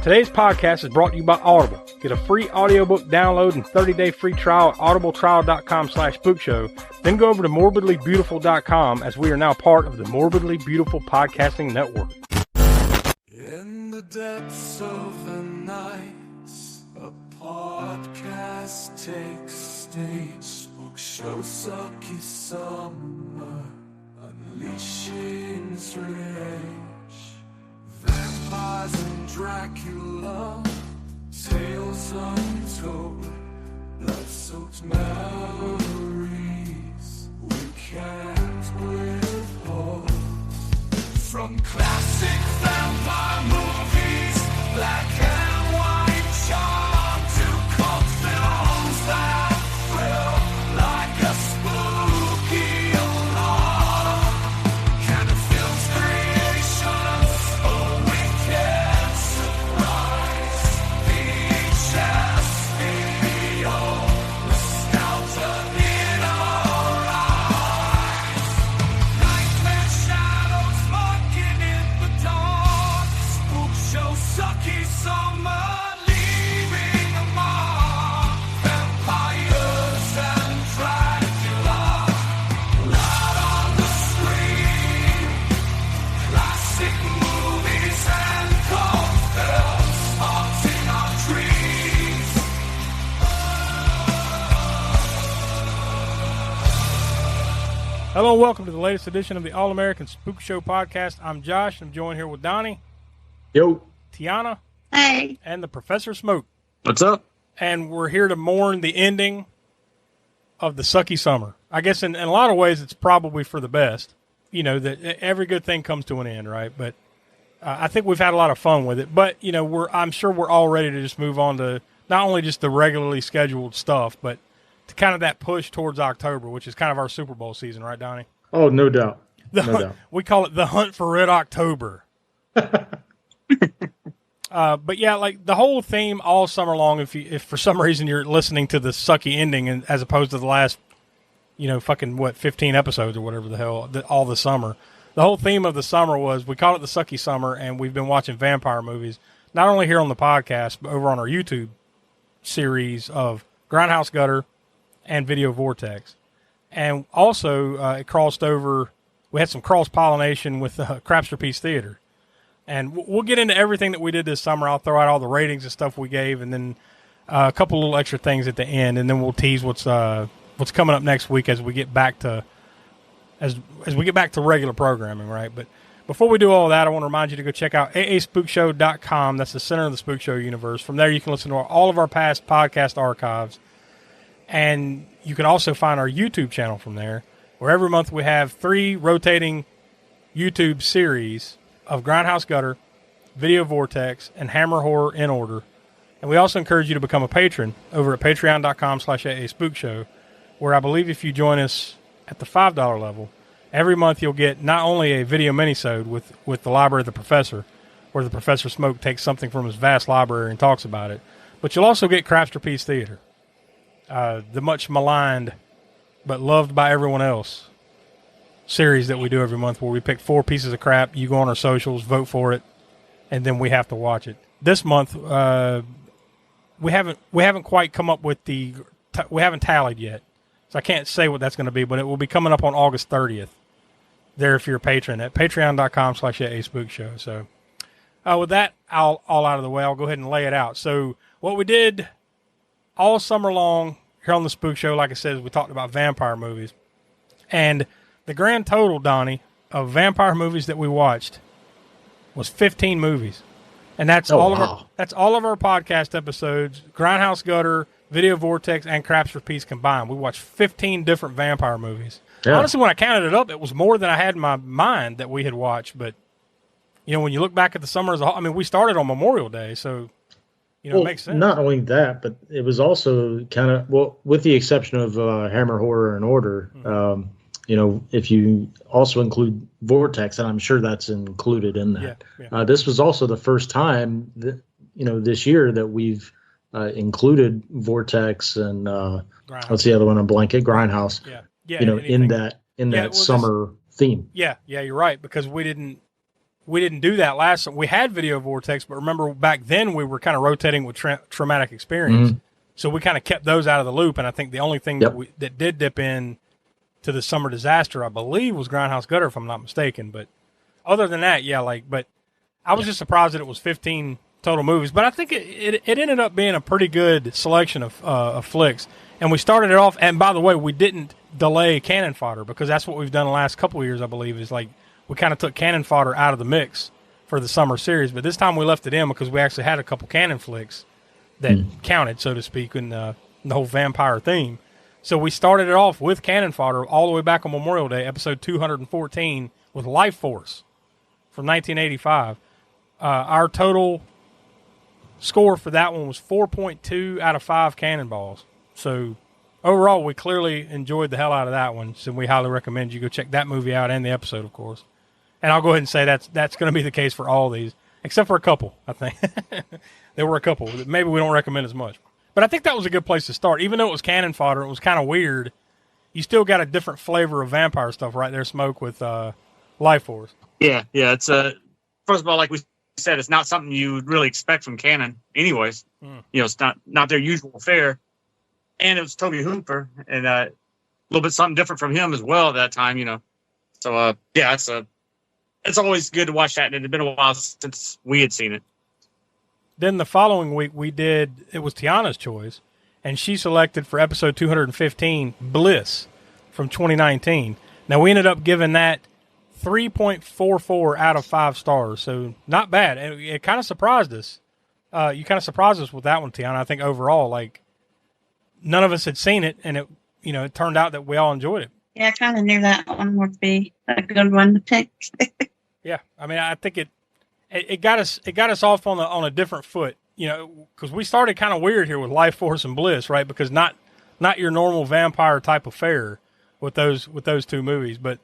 Today's podcast is brought to you by Audible. Get a free audiobook download and 30-day free trial at audibletrial.com/spookshow. Then go over to morbidlybeautiful.com as we are now part of the Morbidly Beautiful Podcasting Network. In the depths of the night, a podcast takes stage. Spookshow, Sucky Summer, unleashing its rage. Vampires and Dracula, tales untold, blood-soaked memories we can't withhold. From classic vampire movies, black and white charm, to cult films that thrill like a spooky alarm. Can a film's creations a wicked surprise? VHS video, nostalgia in our eyes. Nightmare shadows lurking in the dark. Spookshow, Sucky Summer, leaving a mark. Vampires and Dracula, blood on the screen. Classic movies and cult films haunting our dreams. Hello and welcome to the latest edition of the All-American Spook Show podcast. I'm Josh. I'm joined here with Donnie, Yo. Tiana, Hey. and the Professor Smoke. What's up? And we're here to mourn the ending of the Sucky Summer. I guess in a lot of ways it's probably for the best. You know, that every good thing comes to an end, right? But I think we've had a lot of fun with it. But, you know, I'm sure we're all ready to just move on to not only just the regularly scheduled stuff, but to kind of that push towards October, which is kind of our Super Bowl season, right, Donnie? Oh, no doubt. No doubt. We call it the Hunt for Red October. But yeah, like the whole theme all summer long, if for some reason you're listening to the sucky ending and as opposed to the last, 15 episodes or whatever the hell, all the summer, the whole theme of the summer was, we call it the Sucky Summer, and we've been watching vampire movies, not only here on the podcast, but over on our YouTube series of Grindhouse Gutter and Video Vortex. And also, it crossed over, we had some cross-pollination with Crapster Piece Theater. And we'll get into everything that we did this summer. I'll throw out all the ratings and stuff we gave, and then a couple little extra things at the end, and then we'll tease what's coming up next week as we get back to as we get back to regular programming, right? But before we do all that, I want to remind you to go check out aaspookshow.com. That's the center of the Spook Show universe. From there, you can listen to all of our past podcast archives, and you can also find our YouTube channel from there, where every month we have 3 rotating YouTube series of Grindhouse Gutter, Video Vortex, and Hammer Horror in order. And we also encourage you to become a patron over at patreon.com/aaspookshow, where I believe if you join us at the $5 level, every month you'll get not only a video minisode with the Library of the Professor, where the Professor Smoke takes something from his vast library and talks about it, but you'll also get Crapster Piece Theater, the much maligned but loved by everyone else series that we do every month, where we pick 4 pieces of crap. You go on our socials, vote for it, and then we have to watch it. This month, we haven't quite come up with we haven't tallied yet, so I can't say what that's going to be, but it will be coming up on August 30th. There, if you're a patron at patreon.com/spookshow. So, with that all out of the way, I'll go ahead and lay it out. So, what we did all summer long here on the Spook Show, like I said, is we talked about vampire movies, and the grand total, Donnie, of vampire movies that we watched was 15 movies. And that's all of our podcast episodes, Grindhouse Gutter, Video Vortex, and Crapster Piece combined. We watched 15 different vampire movies. Yeah. Honestly, when I counted it up, it was more than I had in my mind that we had watched. But, when you look back at the summer as a whole, we started on Memorial Day, so, it makes sense. Not only that, but it was also kind of, with the exception of Hammer Horror in Order, if you also include Vortex, and I'm sure that's included in that. Yeah. This was also the first time that, this year that we've included Vortex and what's the other one? A Blanket Grindhouse. Yeah. In that summer theme. Yeah, you're right, because we we didn't do that last time. We had Video Vortex, but remember back then we were kind of rotating with traumatic experience. Mm-hmm. So we kind of kept those out of the loop. And I think the only thing that did dip in to the summer disaster, I believe, was Grindhouse Gutter, if I'm not mistaken. But other than that, but I was just surprised that it was 15 total movies. But I think it ended up being a pretty good selection of flicks. And we started it off, and by the way, we didn't delay Cannon Fodder, because that's what we've done the last couple of years, I believe, is like we kind of took Cannon Fodder out of the mix for the summer series. But this time we left it in because we actually had a couple Cannon flicks that counted, so to speak, in the whole vampire theme. So we started it off with Cannon Fodder all the way back on Memorial Day, episode 214, with Life Force from 1985. Our total score for that one was 4.2 out of 5 cannonballs. So overall, we clearly enjoyed the hell out of that one. So we highly recommend you go check that movie out and the episode, of course. And I'll go ahead and say that's going to be the case for all these, except for a couple, I think. There were a couple that maybe we don't recommend as much. But I think that was a good place to start. Even though it was Cannon Fodder, it was kind of weird. You still got a different flavor of vampire stuff right there, Smoke, with Life Force. Yeah. It's first of all, like we said, it's not something you would really expect from Cannon anyways. It's not their usual fare. And it was Toby Hooper, and a little bit something different from him as well at that time, So, it's always good to watch that, and it had been a while since we had seen it. Then the following week it was Tiana's choice, and she selected for episode 215, Bliss from 2019. Now, we ended up giving that 3.44 out of 5 stars, so not bad. It kind of surprised us. You kind of surprised us with that one, Tiana. I think overall, none of us had seen it, and it turned out that we all enjoyed it. Yeah, I kind of knew that one would be a good one to pick. Yeah, I mean, I think it got us off on a different foot, because we started kind of weird here with Life Force and Bliss, right? Because not your normal vampire type of fare with those two movies, but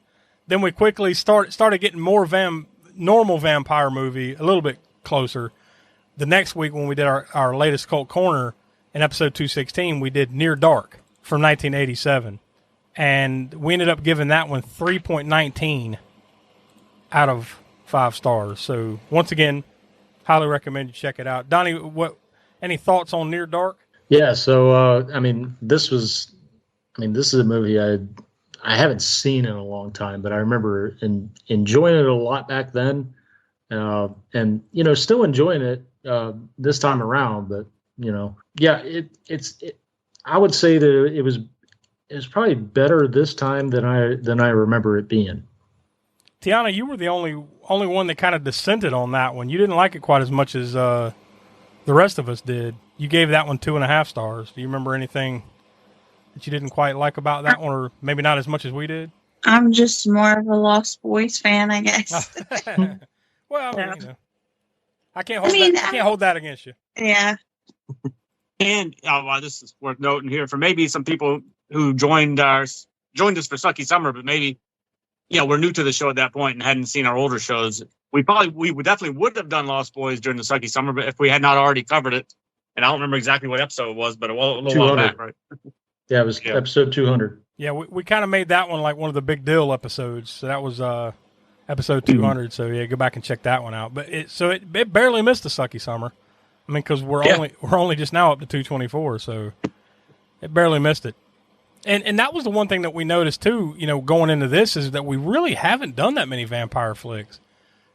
then we quickly started getting more normal vampire movie a little bit closer. The next week when we did our latest Cult Corner in episode 216, we did Near Dark from 1987, and we ended up giving that one 3.19 out of 5 stars. So once again, highly recommend you check it out. Donnie, any thoughts on Near Dark? Yeah, so this is a movie I haven't seen in a long time, but I remember enjoying it a lot back then, and still enjoying it this time around. But I would say that it was probably better this time than I remember it being. Tiana, you were the only one that kind of dissented on that one. You didn't like it quite as much as the rest of us did. You gave that one 2.5 stars. Do you remember anything that you didn't quite like about that one, or maybe not as much as we did? I'm just more of a Lost Boys fan, I guess. Well, I can't hold that against you. Yeah. And this is worth noting here for maybe some people who joined us for Sucky Summer, but maybe we're new to the show at that point and hadn't seen our older shows. We definitely would have done Lost Boys during the Sucky Summer, but if we had not already covered it, and I don't remember exactly what episode it was, but a little while back, right? Yeah, it was episode 200. Yeah, we kind of made that one like one of the big deal episodes. So that was episode 200. So yeah, go back and check that one out. But it barely missed the Sucky Summer. I mean, because we're only just now up to 224, so it barely missed it. And that was the one thing that we noticed too, going into this, is that we really haven't done that many vampire flicks.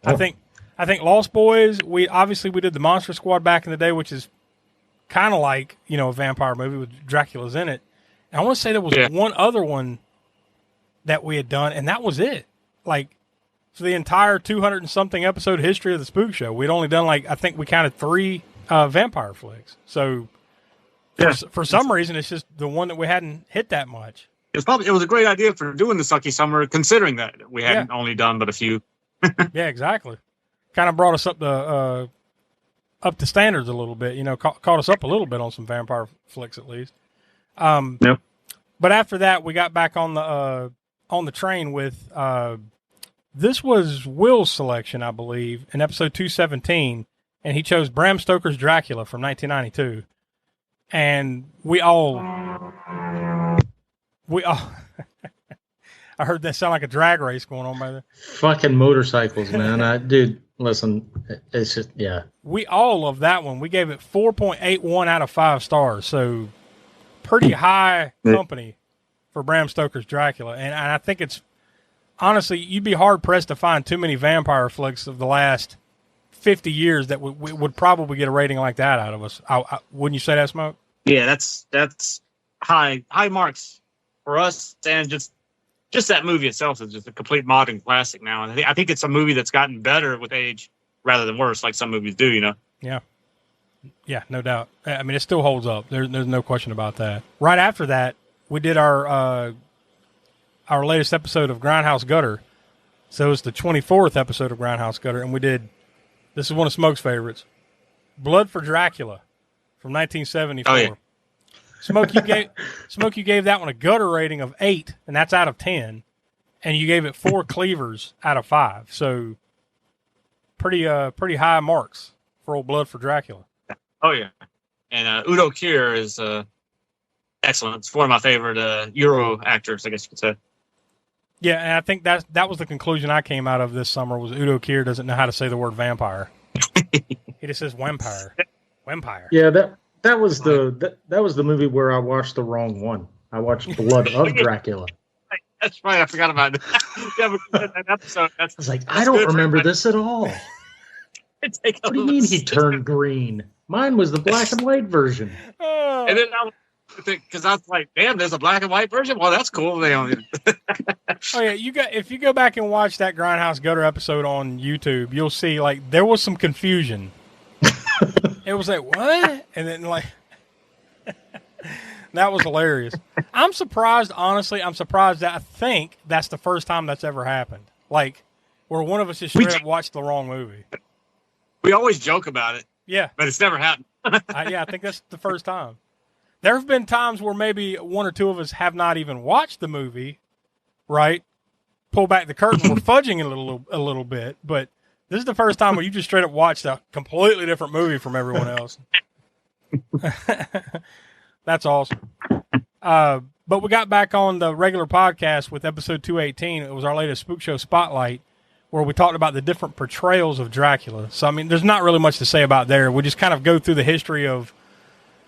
Oh. I think Lost Boys, we did the Monster Squad back in the day, which is kind of like, a vampire movie with Dracula's in it. And I want to say there was one other one that we had done, and that was it. Like, for the entire 200 and something episode history of the Spook Show, we'd only done I think we counted 3 vampire flicks. So for some reason, it's just the one that we hadn't hit that much. It was a great idea for doing the Sucky Summer, considering that we hadn't only done but a few. Yeah, exactly. Kind of brought us up to standards a little bit. Caught us up a little bit on some vampire flicks at least. But after that, we got back on the train with this was Will's selection, I believe, in episode 217, and he chose Bram Stoker's Dracula from 1992. And we all I heard that sound like a drag race going on by there. Fucking motorcycles, man. Dude, listen, it's just, yeah. We all love that one. We gave it 4.81 out of 5 stars. So pretty high company for Bram Stoker's Dracula. And I think it's, honestly, you'd be hard-pressed to find too many vampire flicks of the last 50 years that would probably get a rating like that out of us. Wouldn't you say that, Smoke? Yeah, that's high marks for us, and just that movie itself is just a complete modern classic now. And I think it's a movie that's gotten better with age rather than worse, like some movies do. You know? Yeah, no doubt. I mean, it still holds up. There's no question about that. Right after that, we did our latest episode of Grindhouse Gutter. So it's the 24th episode of Grindhouse Gutter, and we did. This is one of Smoke's favorites, Blood for Dracula, from 1974. Oh, yeah. Smoke, you gave that one a gutter rating of 8, and that's out of 10, and you gave it 4 cleavers out of 5. So pretty high marks for old Blood for Dracula. Oh yeah, and Udo Kier is excellent. It's one of my favorite Euro actors, I guess you could say. Yeah, and I think that was the conclusion I came out of this summer was Udo Kier doesn't know how to say the word vampire. He just says vampire. Vampire. Yeah, that was the movie where I watched the wrong one. I watched Blood of Dracula. That's right. I forgot about it. Yeah, that episode. I was like, I don't remember this at all. What do you mean he turned green? Mine was the black and white version. And then because I was like, damn, there's a black and white version? Well, that's cool. Oh yeah, if you go back and watch that Grindhouse Gutter episode on YouTube, you'll see like there was some confusion. It was like, what? And then like that was hilarious. I'm surprised, honestly, that I think that's the first time that's ever happened. Like where one of us just straight up watched the wrong movie. We always joke about it. Yeah. But it's never happened. I think that's the first time. There have been times where maybe one or two of us have not even watched the movie, right? Pull back the curtain, we're fudging it a little bit, but this is the first time where you just straight up watched a completely different movie from everyone else. That's awesome. But we got back on the regular podcast with episode 218. It was our latest Spookshow Spotlight, where we talked about the different portrayals of Dracula. So, I mean, there's not really much to say about there. We just kind of go through the history of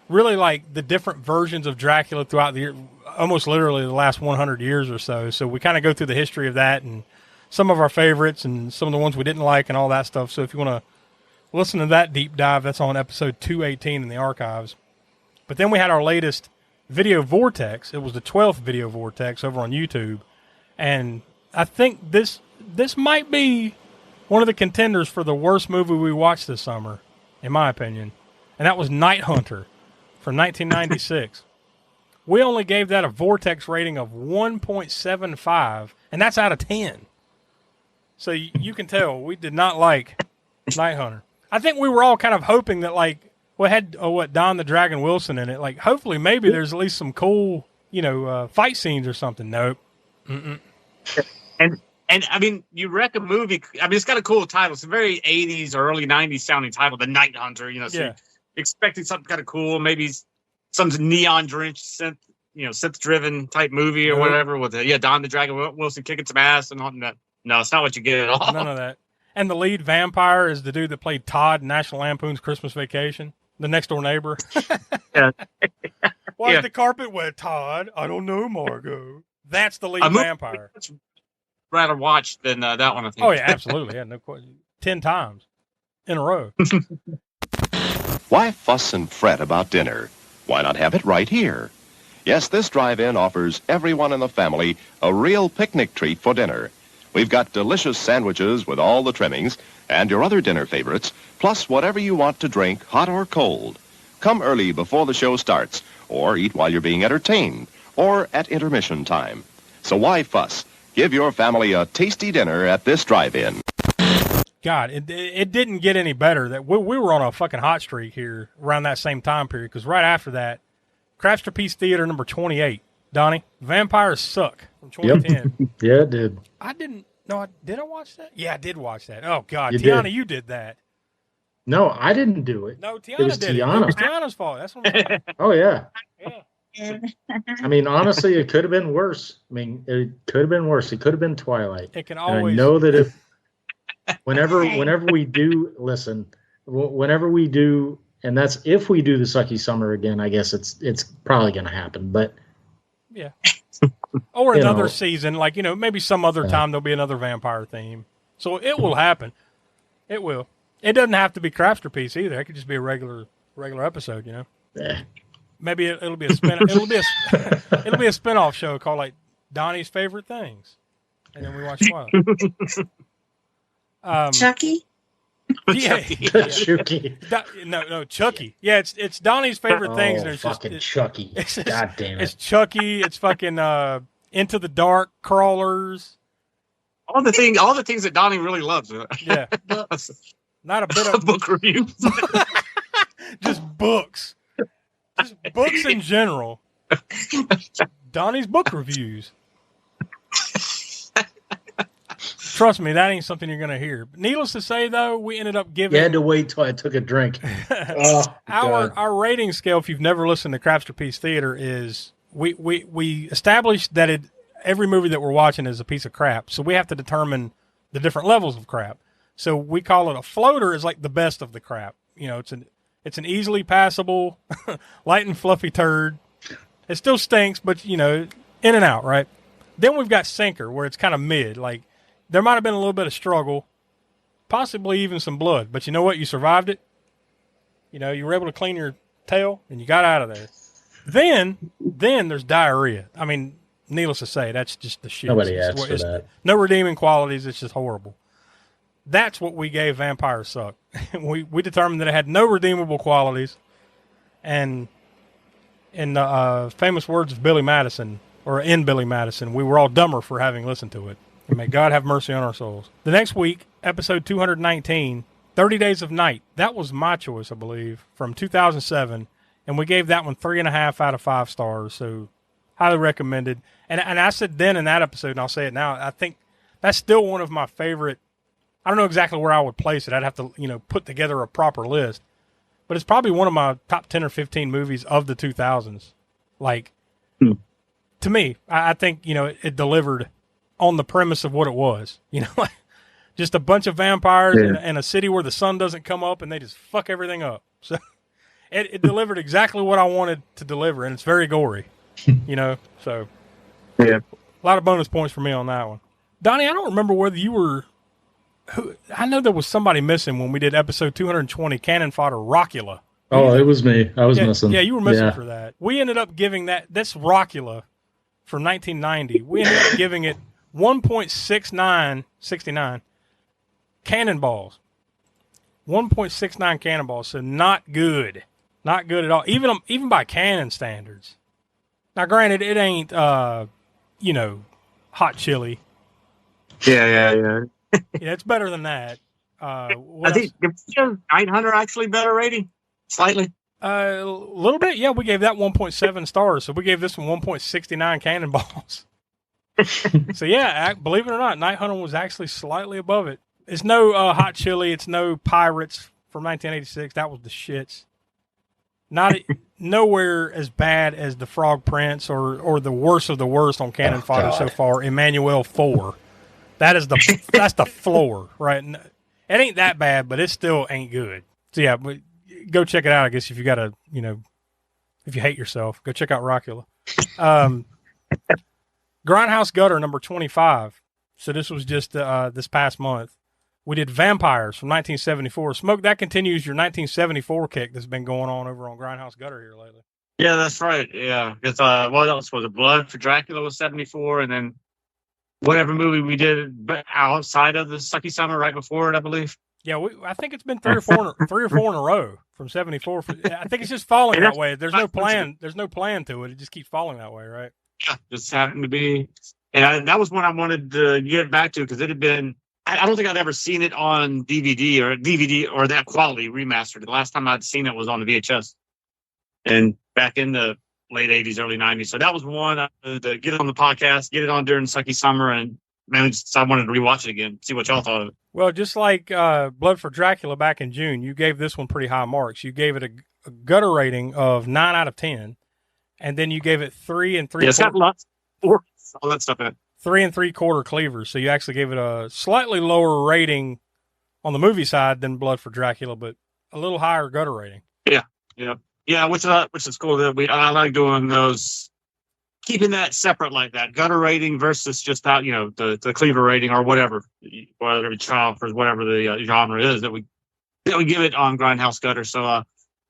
really like the different versions of Dracula throughout the year, almost literally the last 100 years or so. So we kind of go through the history of that and some of our favorites and some of the ones we didn't like and all that stuff. So if you want to listen to that deep dive, that's on episode 218 in the archives. But then we had our latest video vortex. It was the 12th video vortex over on YouTube. And I think this might be one of the contenders for the worst movie we watched this summer, in my opinion. And that was Night Hunter from 1996. We only gave that a vortex rating of 1.75, and that's out of 10. So you can tell we did not like Night Hunter. I think we were all kind of hoping that, like, we had Don the Dragon Wilson in it. Like, hopefully, maybe there's at least some cool, fight scenes or something. Nope. Mm-mm. And I mean, you wreck a movie. I mean, it's got a cool title. It's a very 80s or early 90s sounding title, The Night Hunter. So you're expecting something kind of cool, maybe some neon drenched synth driven type movie or whatever with Don the Dragon Wilson kicking some ass and all that. No, it's not what you get at all. None of that. And the lead vampire is the dude that played Todd in National Lampoon's Christmas Vacation, the next door neighbor. Yeah. Why is the carpet wet, Todd? I don't know, Margot. That's the lead vampire. Rather watched than that one, I think. Oh yeah, absolutely. Yeah, no question. 10 times in a row. Why fuss and fret about dinner? Why not have it right here? Yes, this drive-in offers everyone in the family a real picnic treat for dinner. We've got delicious sandwiches with all the trimmings and your other dinner favorites, plus whatever you want to drink, hot or cold. Come early before the show starts, or eat while you're being entertained, or at intermission time. So why fuss? Give your family a tasty dinner at this drive-in. God, it didn't get any better. That we were on a fucking hot streak here around that same time period, because right after that, Crapster Theater number 28. Donnie, Vampires Suck from 2010. Yep. Yeah, it did. Did I watch that? Yeah, I did watch that. Oh, God. Tiana, you did that. No, I didn't do it. No, Tiana it was did Tiana. It was Tiana's fault. That's what I'm saying. Oh, yeah. Yeah. I mean, honestly, it could have been worse. I mean, it could have been worse. It could have been Twilight. It can And always. I know that if whenever we do listen, whenever we do, and that's if we do the Sucky Summer again, I guess it's probably going to happen. But yeah, or another season, like maybe some other time there'll be another vampire theme. So it will happen. It will. It doesn't have to be Crapsterpiece either. It could just be a regular episode. Maybe it'll be a spin. It'll be a spinoff show called like Donnie's Favorite Things, and then we watch Twilight. Chucky? Yeah, Chucky. No, Chucky. Yeah, it's Donnie's Favorite Things. And it's fucking just, Chucky. God damn it. It's Chucky. It's fucking Into the Dark, Crawlers. All the things that Donnie really loves. Yeah, not a bit of book reviews. Just books. Just books in general. Donnie's book reviews. Trust me, that ain't something you're going to hear. But needless to say, though, we ended up giving... You had to wait till I took a drink. Our rating scale, if you've never listened to Crapsterpiece Theater, is we established that every movie that we're watching is a piece of crap. So we have to determine the different levels of crap. So we call it a floater is like the best of the crap. It's an easily passable, light and fluffy turd. It still stinks, but, in and out, right? Then we've got sinker, where it's kind of mid. Like, there might have been a little bit of struggle, possibly even some blood. But you know what? You survived it. You were able to clean your tail, and you got out of there. Then there's diarrhea. I mean, needless to say, that's just the shit. Nobody asked for that. No redeeming qualities. It's just horrible. That's what we gave Vampire Suck. we determined that it had no redeemable qualities. And in the famous words of Billy Madison, or in Billy Madison, we were all dumber for having listened to it. And may God have mercy on our souls. The next week, episode 219, 30 Days of Night. That was my choice, I believe, from 2007. And we gave that one 3.5 out of 5 stars. So highly recommended. And I said then in that episode, and I'll say it now, I think that's still one of my favorite. I don't know exactly where I would place it. I'd have to, put together a proper list. But it's probably one of my top 10 or 15 movies of the 2000s. Like, to me, I think, it delivered on the premise of what it was. Just a bunch of vampires in a city where the sun doesn't come up and they just fuck everything up. So it delivered exactly what I wanted to deliver, and it's very gory. So yeah, a lot of bonus points for me on that one. Donnie, I don't remember whether you were... I know there was somebody missing when we did episode 220, Cannon Fodder Rockula. Oh, it was me. I was missing. Yeah, you were missing for that. We ended up giving that's Rockula from 1990. We ended up giving it 1.69 cannonballs. 1.69 cannonballs, so not good. Not good at all, even by canon standards. Now, granted, it ain't, hot chili. Yeah. Yeah, it's better than that. I think 900 actually better rating, slightly. A little bit, yeah. We gave that 1.7 stars, so we gave this one 1.69 cannonballs. So yeah, believe it or not, Night Hunter was actually slightly above it. It's no hot chili. It's no Pirates from 1986. That was the shits. Nowhere as bad as the Frog Prince or the worst of the worst on Cannon Fodder so far. Emmanuel 4. That's the floor, right? It ain't that bad, but it still ain't good. So yeah, but go check it out. I guess if you got if you hate yourself, go check out Rockula. Grindhouse Gutter number 25. So this was just this past month. We did Vampires from 1974. Smoke, that continues your 1974 kick that's been going on over on Grindhouse Gutter here lately. Yeah, that's right. Yeah, because what else was it? Blood for Dracula was 74, and then whatever movie we did outside of the Sucky Summer right before it, I believe. Yeah, I think it's been three or four in a row from 74. I think it's just falling that way. There's no plan. There's no plan to it. It just keeps falling that way, right? Yeah, just happened to be. And that was one I wanted to get back to because it had been. I don't think I'd ever seen it on DVD or that quality remastered. The last time I'd seen it was on the VHS, and back in the late 80s, early 90s. So that was one to get it on the podcast, get it on during Sucky Summer, and man, I wanted to rewatch it again, see what y'all thought of it. Well, just like Blood for Dracula back in June, you gave this one pretty high marks. You gave it a gutter rating of 9 out of 10, and then you gave it 3 and 3/4. Yeah, it's got lots of all that stuff in it. 3 3/4 cleavers. So you actually gave it a slightly lower rating on the movie side than Blood for Dracula, but a little higher gutter rating. Yeah, which is cool that I like doing those, keeping that separate like that, gutter rating versus just out, the cleaver rating or whatever child for whatever the genre is that we give it on Grindhouse Gutter. So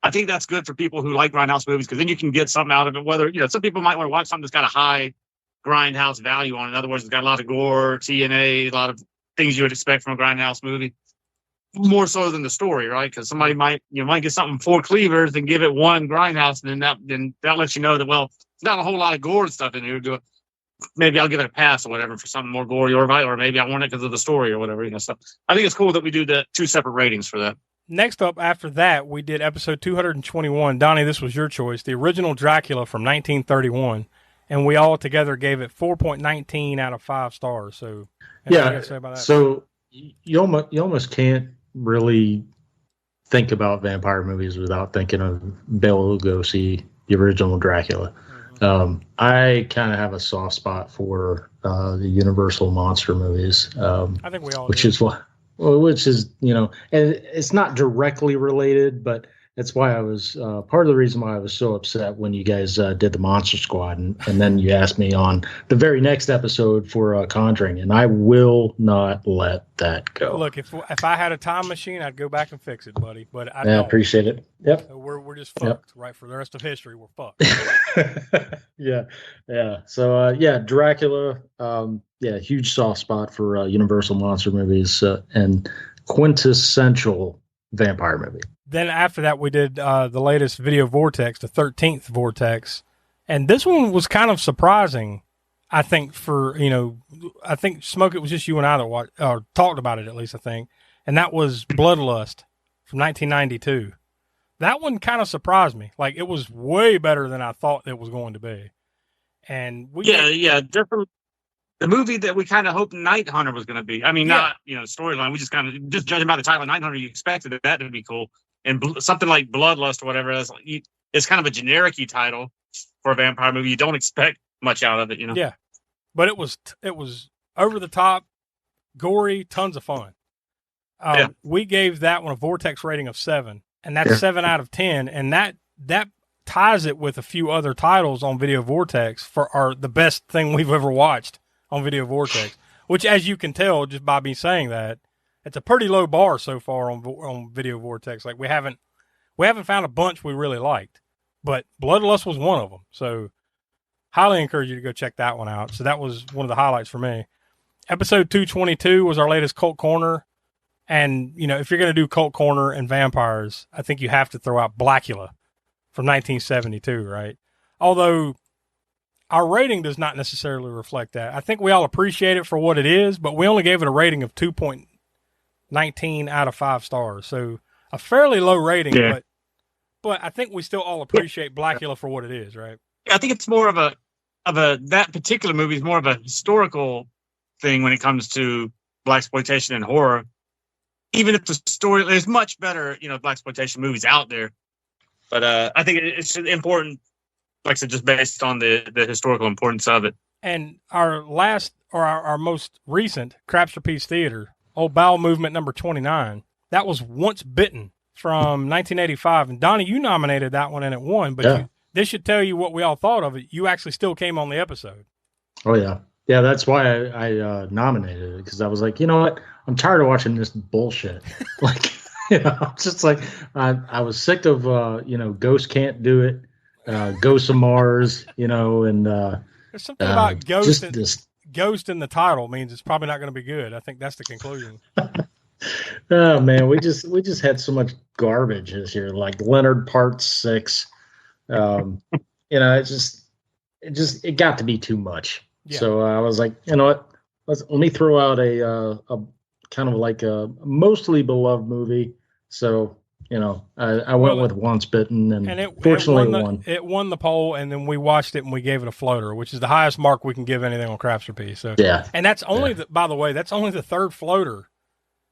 I think that's good for people who like Grindhouse movies, because then you can get something out of it. Whether some people might want to watch something that's got a high Grindhouse value on it. In other words, it's got a lot of gore, TNA, a lot of things you would expect from a Grindhouse movie. More so than the story, right? Because somebody might get something 4 cleavers and give it 1 Grindhouse, and then that lets you know that, well, it's not a whole lot of gore and stuff in here. Maybe I'll give it a pass or whatever for something more gory, or maybe I want it because of the story or whatever. So I think it's cool that we do the 2 separate ratings for that. Next up after that, we did episode 221. Donnie, this was your choice, the original Dracula from 1931, and we all together gave it 4.19 out of 5 stars. So anything you got to say about that? So you almost can't really think about vampire movies without thinking of Bela Lugosi, the original Dracula. I kind of have a soft spot for the Universal monster movies. I think we all which do. is and it's not directly related, but that's why I was part of the reason why I was so upset when you guys did the Monster Squad, and then you asked me on the very next episode for Conjuring, and I will not let that go. Look, if I had a time machine, I'd go back and fix it, buddy. But I don't. Appreciate it. Yep. So we're just fucked, right? For the rest of history, we're fucked. Yeah. So Dracula. Huge soft spot for Universal monster movies and quintessential vampire movie. Then after that, we did the latest Video Vortex, the 13th Vortex. And this one was kind of surprising, I think, I think, Smoke, it was just you and I that watched, or talked about it at least, I think. And that was Bloodlust from 1992. That one kind of surprised me. Like, it was way better than I thought it was going to be. And definitely. The movie that we kind of hoped Night Hunter was going to be. I mean, not, storyline. We just kind of, just judging by the title of Night Hunter, you expected that to be cool. And something like Bloodlust or whatever, it's kind of a generic-y title for a vampire movie. You don't expect much out of it, Yeah. But it was over the top, gory, tons of fun. We gave that one a Vortex rating of 7, and that's 7 out of 10. And that ties it with a few other titles on Video Vortex for the best thing we've ever watched on Video Vortex, which, as you can tell just by me saying that, it's a pretty low bar so far on Video Vortex. Like, we haven't found a bunch we really liked, but Bloodlust was one of them. So highly encourage you to go check that one out. So that was one of the highlights for me. Episode 222 was our latest Cult Corner. And, if you're going to do Cult Corner and vampires, I think you have to throw out Blackula from 1972, right? Although our rating does not necessarily reflect that. I think we all appreciate it for what it is, but we only gave it a rating of 2.19 out of 5 stars. So a fairly low rating, but I think we still all appreciate Blackula for what it is, right? I think it's more of a that particular movie is more of a historical thing when it comes to blaxploitation and horror. Even if the story, there's much better, blaxploitation movies out there, but I think it's important, like I said, just based on the historical importance of it. And our last, or our most recent, Crapster Theater, Old Bowel Movement number 29, that was Once Bitten from 1985. And Donnie, you nominated that one and it won, but this should tell you what we all thought of it. You actually still came on the episode. Oh, yeah. Yeah, that's why I nominated it, because I was like, you know what? I'm tired of watching this bullshit. Like, just like, I was sick of, Ghost Can't Do It. Ghosts of Mars, and there's something about Ghost in the title means it's probably not going to be good. I think that's the conclusion. Oh man, we just had so much garbage this year, like Leonard Part 6. It got to be too much. Yeah. So I was like, you know what? Let me throw out a kind of like a mostly beloved movie. So. I went with Once Bitten, and fortunately it won. It won the poll, and then we watched it and we gave it a floater, which is the highest mark we can give anything on Crapster. So and that's only by the way, that's only the 3rd floater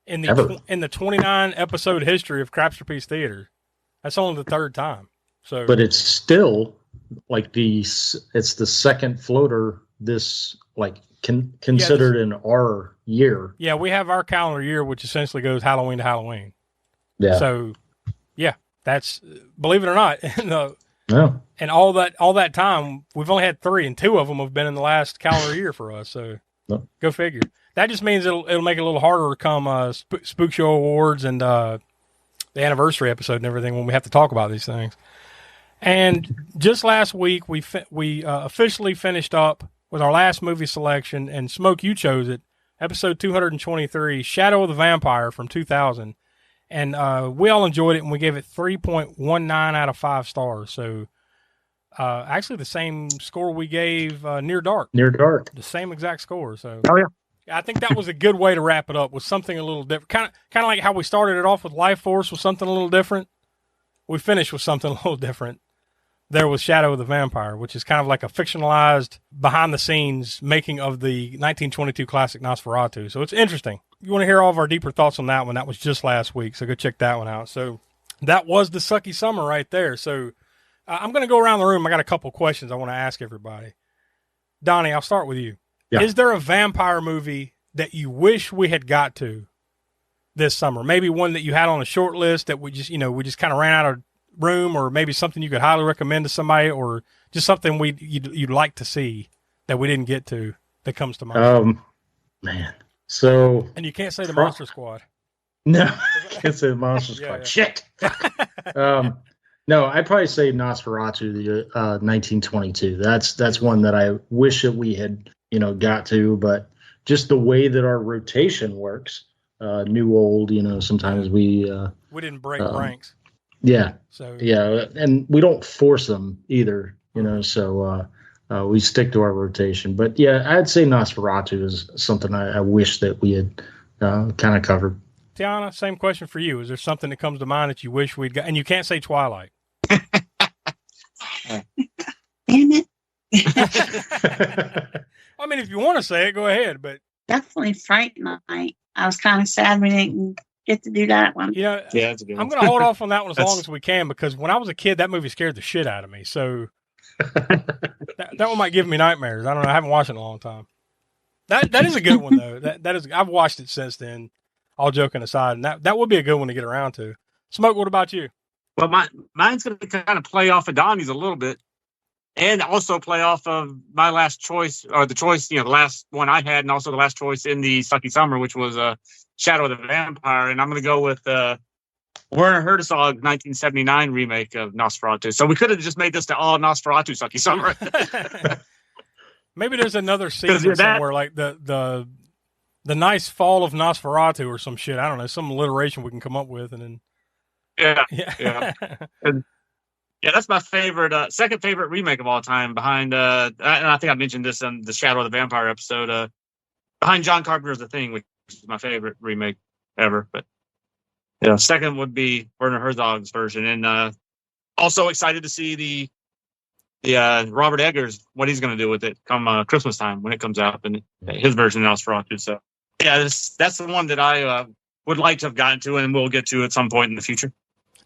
in the 29 episode history of Crapster Theater. That's only the 3rd time. So, but it's still like it's the second floater this like considered in our year. Yeah, we have our calendar year, which essentially goes Halloween to Halloween. Yeah. So, yeah, that's, believe it or not, Yeah. and all that time, we've only had 3, and 2 of them have been in the last calendar year for us. So, Go figure. That just means it'll make it a little harder to come Spookshow Awards and the anniversary episode and everything when we have to talk about these things. And just last week, we officially finished up with our last movie selection, and Smoke, you chose it, episode 223, Shadow of the Vampire from 2000. And we all enjoyed it, and we gave it 3.19 out of 5 stars. So actually the same score we gave Near Dark. Near Dark. The same exact score. So Oh, yeah. I think that was a good way to wrap it up, with something a little different. Kind of like how we started it off with Life Force, with something a little different. We finished with something a little different there with Shadow of the Vampire, which is kind of like a fictionalized, behind-the-scenes making of the 1922 classic Nosferatu. So it's interesting. You want to hear all of our deeper thoughts on that one? That was just last week, so go check that one out. So that was the Sucky Summer right there. So I'm going to go around the room. I got a couple questions I want to ask everybody. Donnie, I'll start with you. Yeah. Is there a vampire movie that you wish we had got to this summer? Maybe one that you had on a short list that we just kind of ran out of room, or maybe something you could highly recommend to somebody, or just something you'd like to see that we didn't get to that comes to mind. Man. So. And you can't say the Monster Squad. No, I can't say the Monster Squad. Yeah. Shit. No, I'd probably say Nosferatu, the 1922. That's one that I wish that we had, got to, but just the way that our rotation works, new, old, sometimes we didn't break ranks. Yeah. So yeah, and we don't force them either, so we stick to our rotation. But yeah, I'd say Nosferatu is something I wish that we had kind of covered. Tiana, same question for you. Is there something that comes to mind that you wish we'd got? And you can't say Twilight. Damn it. I mean, if you want to say it, go ahead. But Definitely Fright Night. I was kind of sad we didn't get to do that one. Yeah, that's a good one. I'm going to hold off on that one as long as we can, because when I was a kid, that movie scared the shit out of me. So that one might give me nightmares. I don't know. I haven't watched it in a long time. That is a good one though. That is. I've watched it since then. All joking aside, and that would be a good one to get around to. Smoke, what about you? Well, mine's going to kind of play off of Donnie's a little bit, and also play off of my last choice, or the choice, the last one I had, and also the last choice in the Sucky Summer, which was Shadow of the Vampire. And I'm going to go with Werner Herzog 1979 remake of Nosferatu. So we could have just made this to all Nosferatu Sucky Summer. Maybe there's another season somewhere, like the nice fall of Nosferatu or some shit. I don't know, some alliteration we can come up with, and then yeah. And, yeah, that's my favorite, second favorite remake of all time, behind, and I think I mentioned this on the Shadow of the Vampire episode, behind John Carpenter's The Thing, which is my favorite remake ever. But second would be Werner Herzog's version, and also excited to see the Robert Eggers, what he's going to do with it come Christmas time when it comes out, and his version of Nosferatu. So yeah, that's the one that I would like to have gotten to, and we'll get to at some point in the future.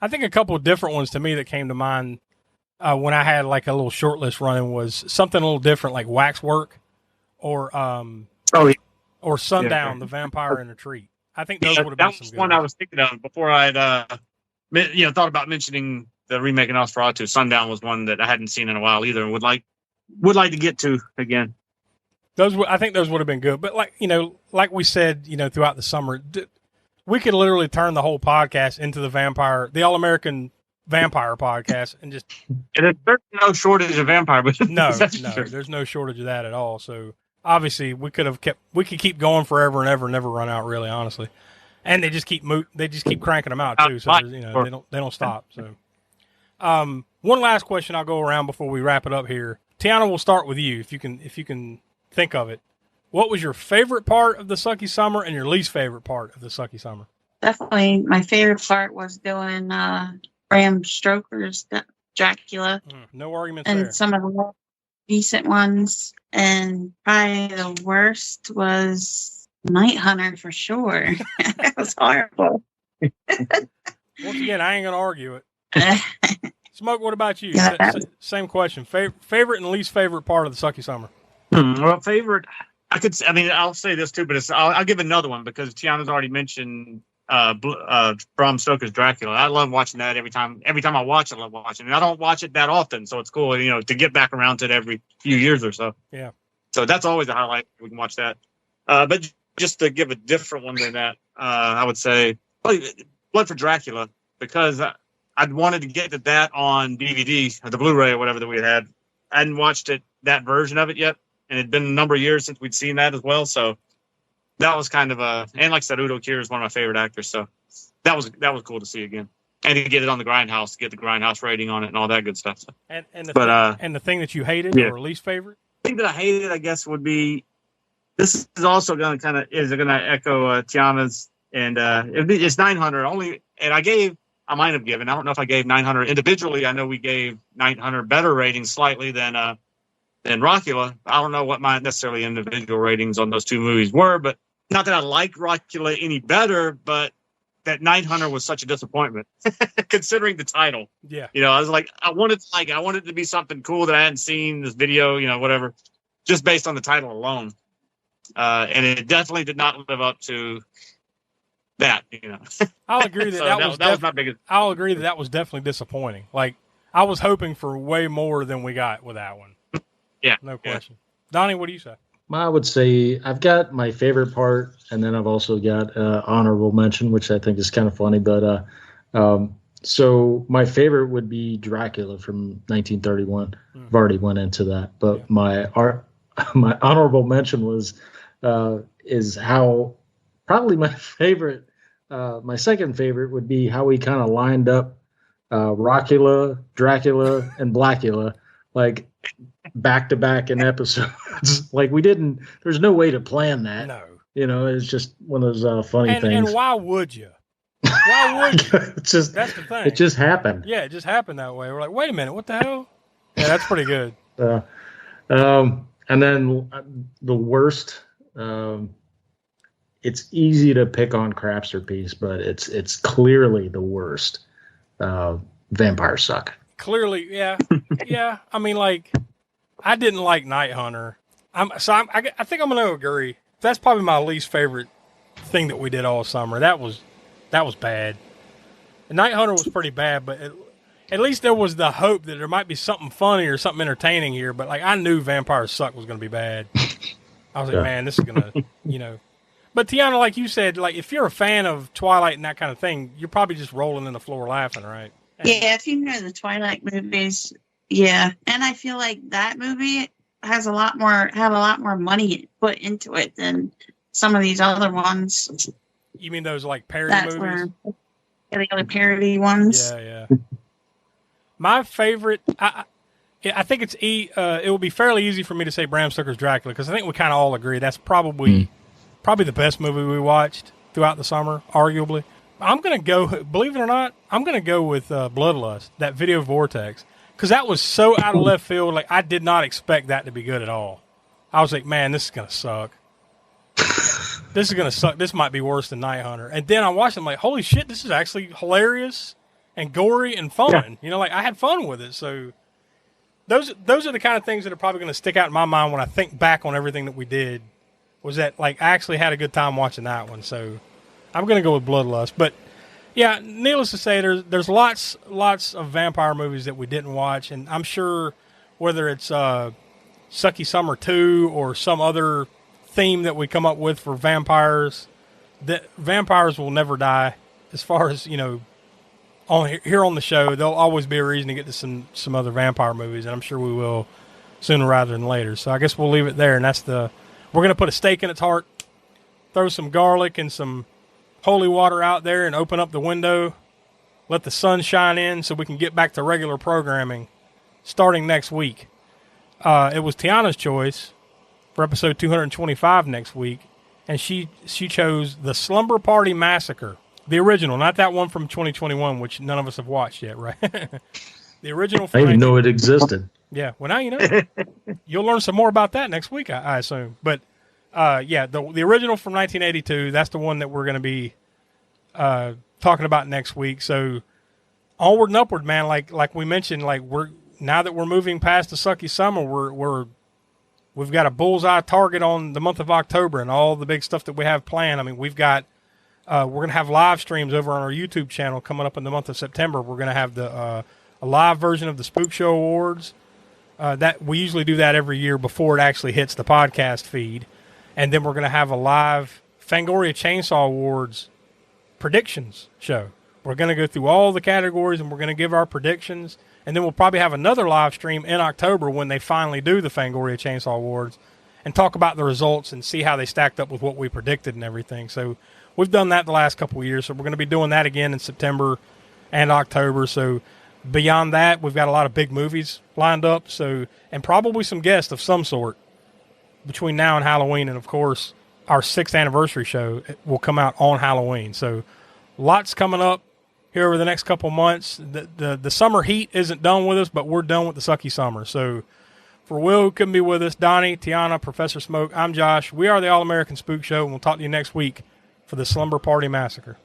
I think a couple of different ones to me that came to mind when I had like a little short list running was something a little different, like Waxwork or Sundown, the Vampire in a Tree. I think those would have been some good ones. That was one I was thinking of before I'd thought about mentioning the remake of Nosferatu. Sundown was one that I hadn't seen in a while either, and would like to get to again. I think those would have been good. But like we said, throughout the summer, we could literally turn the whole podcast into the All-American Vampire podcast, and just. And there's no shortage of vampire, but no, there's no shortage of that at all. So obviously, we could keep going forever and ever, never run out. Really, honestly, and they just keep cranking them out too. So they don't stop. So, one last question I'll go around before we wrap it up here. Tiana, we'll start with you if you can think of it. What was your favorite part of the Sucky Summer and your least favorite part of the Sucky Summer? Definitely my favorite part was doing Bram Stoker's Dracula. No arguments and there. Some of the more decent ones. And probably the worst was Night Hunter for sure. It was horrible. Once again, I ain't going to argue it. Smoke, what about you? Yeah, Same question. Favorite and least favorite part of the Sucky Summer? Well, favorite, I mean, I'll say this too, but I'll give another one because Tiana's already mentioned Bram Stoker's Dracula. I love watching that every time I watch it. I love watching it. I don't watch it that often, so it's cool, to get back around to it every few years or so. Yeah. So that's always a highlight. We can watch that. But just to give a different one than that, I would say Blood for Dracula, because I'd wanted to get to that on DVD or the Blu-ray or whatever that we had. I hadn't watched that version of it yet, and it'd been a number of years since we'd seen that as well. So that was kind of and like I said, Udo Kier is one of my favorite actors, so that was cool to see again, and to get it on the Grindhouse, get the Grindhouse rating on it, and all that good stuff. So. And the thing that you hated or least favorite? The thing that I hated, I guess, would be this is also going to echo Tiana's, and it's 900 only, and I might have given. I don't know if I gave 900 individually. I know we gave 900 better ratings slightly than Rockula. I don't know what my necessarily individual ratings on those two movies were, but not that I liked Rockula any better, but that 900 was such a disappointment considering the title. Yeah. I was like, I wanted it to be something cool that I hadn't seen, this video, whatever, just based on the title alone. And it definitely did not live up to that, I'll agree that So that was my biggest. I'll agree that was definitely disappointing. Like, I was hoping for way more than we got with that one. Yeah. No question. Yeah. Donnie, what do you say? I would say I've got my favorite part, and then I've also got honorable mention, which I think is kind of funny. But so my favorite would be Dracula from 1931. I've already went into that, but my honorable mention is how probably my favorite, my second favorite would be how we kind of lined up Rockula, Dracula, and Blackula like back to back in episodes. Like there's no way to plan that. No. It's just one of those funny things. And why would you? Why would you? It's just, that's the thing. It just happened. Yeah, it just happened that way. We're like, wait a minute, what the hell? Yeah, that's pretty good. And then the worst, it's easy to pick on Crapsterpiece, but it's clearly the worst. Vampires suck. Clearly, yeah. Yeah. I mean, like, I didn't like Night Hunter. I think I'm going to agree. That's probably my least favorite thing that we did all summer. That was bad. And Night Hunter was pretty bad, but at least there was the hope that there might be something funny or something entertaining here. But, like, I knew Vampires Suck was going to be bad. I was like, man, this is going to, But, Tiana, like you said, like, if you're a fan of Twilight and that kind of thing, you're probably just rolling in the floor laughing, right? Yeah, if you know the Twilight movies, yeah. And I feel like that movie had a lot more money put into it than some of these other ones. You mean those, like, parody movies? The other parody ones. Yeah. My favorite, I think it will be fairly easy for me to say Bram Stoker's Dracula, because I think we kind of all agree that's probably the best movie we watched throughout the summer, arguably. I'm going to go, believe it or not, I'm going to go with Bloodlust, that Video Vortex, because that was so out of left field. Like, I did not expect that to be good at all. I was like, man, this is going to suck. This is going to suck. This might be worse than Night Hunter. And then I watched it, I'm like, holy shit, this is actually hilarious and gory and fun. Yeah. Like, I had fun with it. So those are the kind of things that are probably going to stick out in my mind when I think back on everything that we did, was that, like, I actually had a good time watching that one. So I'm going to go with Bloodlust. But, yeah, needless to say, there's lots of vampire movies that we didn't watch. And I'm sure whether it's Sucky Summer 2 or some other theme that we come up with for vampires, that vampires will never die. As far as, here on the show, there'll always be a reason to get to some other vampire movies. And I'm sure we will sooner rather than later. So I guess we'll leave it there. And we're going to put a stake in its heart, throw some garlic and some holy water out there and open up the window, let the sun shine in so we can get back to regular programming starting next week. It was Tiana's choice for episode 225 next week, and she chose The Slumber Party Massacre, the original, not that one from 2021, which none of us have watched yet, right? The original. I didn't even know it existed. Yeah, well, now you know. You'll learn some more about that next week, I assume. But the original from 1982. That's the one that we're going to be talking about next week. So onward and upward, man. Like we mentioned, like now that we're moving past the Sucky Summer, we've got a bullseye target on the month of October and all the big stuff that we have planned. I mean, we're going to have live streams over on our YouTube channel coming up in the month of September. We're going to have a live version of the Spookshow Awards. That we usually do that every year before it actually hits the podcast feed. And then we're going to have a live Fangoria Chainsaw Awards predictions show. We're going to go through all the categories and we're going to give our predictions. And then we'll probably have another live stream in October when they finally do the Fangoria Chainsaw Awards and talk about the results and see how they stacked up with what we predicted and everything. So we've done that the last couple of years. So we're going to be doing that again in September and October. So beyond that, we've got a lot of big movies lined up. So, and probably some guests of some sort between now and Halloween. And of course, our 6th anniversary show will come out on Halloween. So lots coming up here over the next couple months. The summer heat isn't done with us, but we're done with the Sucky Summer. So for Will, who couldn't be with us, Donnie, Tiana, Professor Smoke, I'm Josh. We are the All-American Spook Show, and we'll talk to you next week for the Slumber Party Massacre.